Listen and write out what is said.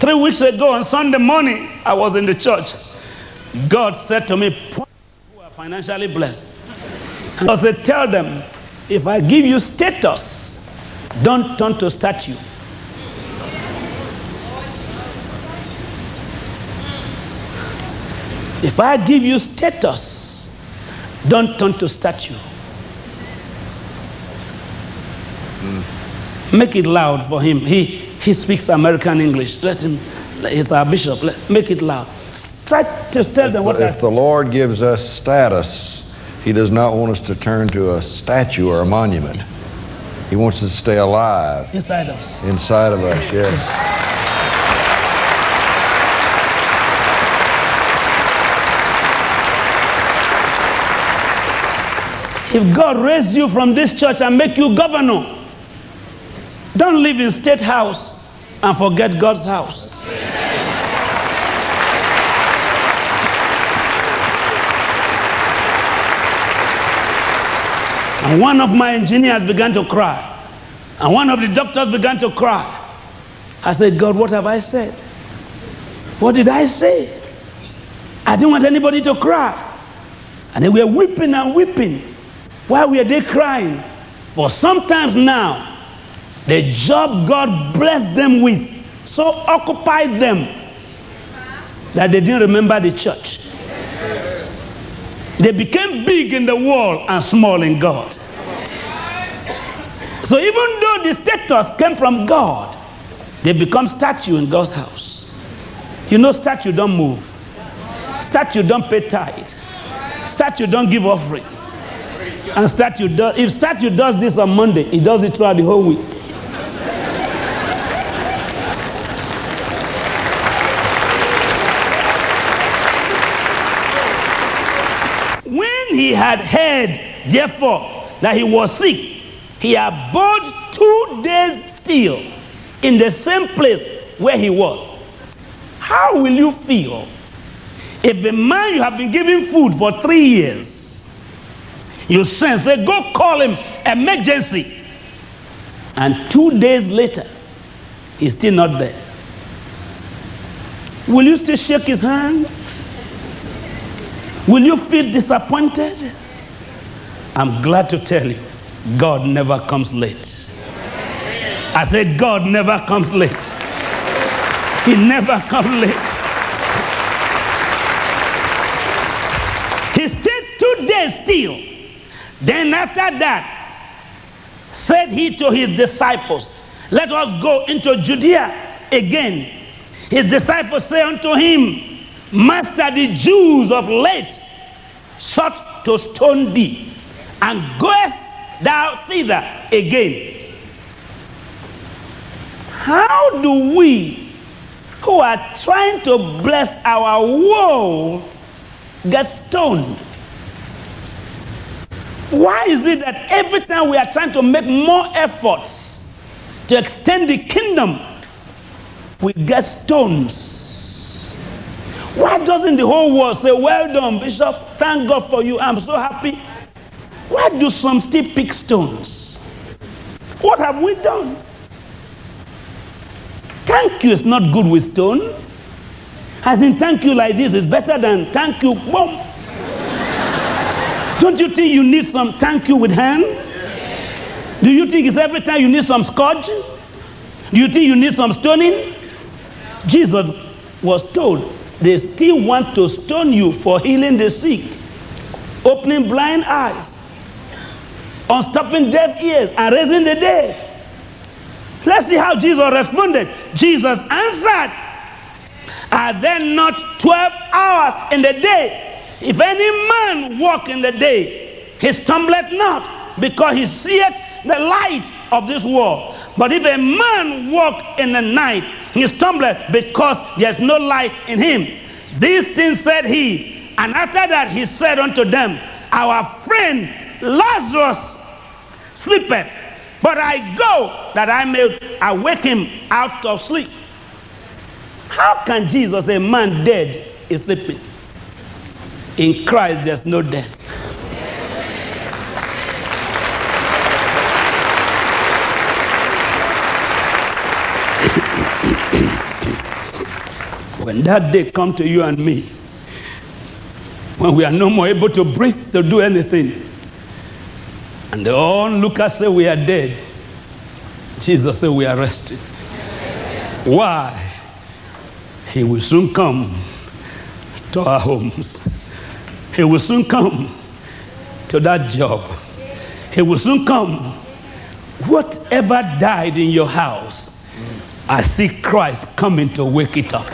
3 weeks ago on Sunday morning, I was in the church. God said to me, who are financially blessed. And I said, tell them, if I give you status, don't turn to statue. If I give you status, don't turn to statue. Make it loud for him. He speaks American English. Let him, he's our bishop. Make it loud. Try to tell them what if the Lord gives us status, he does not want us to turn to a statue or a monument. He wants us to stay alive. Inside us. Inside of us, yes. If God raised you from this church and make you governor, don't live in state house and forget God's house. And one of my engineers began to cry. And one of the doctors began to cry. I said, God, what have I said? What did I say? I didn't want anybody to cry. And they were weeping and weeping. Why were they crying? For sometimes now, the job God blessed them with so occupied them that they didn't remember the church. They became big in the world and small in God. So even though the status came from God, they become statue in God's house. You know, statue don't move. Statue don't pay tithe. Statue don't give offering. And statue does, if statue does this on Monday, it does it throughout the whole week. When he had heard, therefore, that he was sick, he abode 2 days still in the same place where he was. How will you feel if the man you have been giving food for 3 years, you send, say, go call him, emergency, and 2 days later, he's still not there? Will you still shake his hand? Will you feel disappointed? I'm glad to tell you, God never comes late. I said, God never comes late. He never comes late. He stayed 2 days still. Then after that, said he to his disciples, let us go into Judea again. His disciples say unto him, Master, the Jews of late sought to stone thee, and goest thou thither again? How do we, who are trying to bless our world, get stoned? Why is it that every time we are trying to make more efforts to extend the kingdom, we get stones? Why doesn't the whole world say, well done, Bishop, thank God for you, I'm so happy? Why do some still pick stones? What have we done? Thank you is not good with stone. I think thank you like this is better than thank you, boom. Don't you think you need some thank you with hand? Do you think it's every time you need some scourge? Do you think you need some stoning? Jesus was told, they still want to stone you for healing the sick, opening blind eyes, unstopping deaf ears, and raising the dead. Let's see how Jesus responded. Jesus answered, are there not 12 hours in the day? If any man walk in the day, he stumbleth not, because he seeth the light of this world. But if a man walk in the night, he stumbleth, because there's no light in him. These things said he, and after that he said unto them, our friend Lazarus sleepeth, but I go that I may awake him out of sleep. How can Jesus, a man dead, is sleeping? In Christ, there's no death. When that day come to you and me, when we are no more able to breathe, to do anything, and they all look and say we are dead, Jesus said we are rested. Why? He will soon come to our homes. He will soon come to that job. He will soon come. Whatever died in your house, I see Christ coming to wake it up.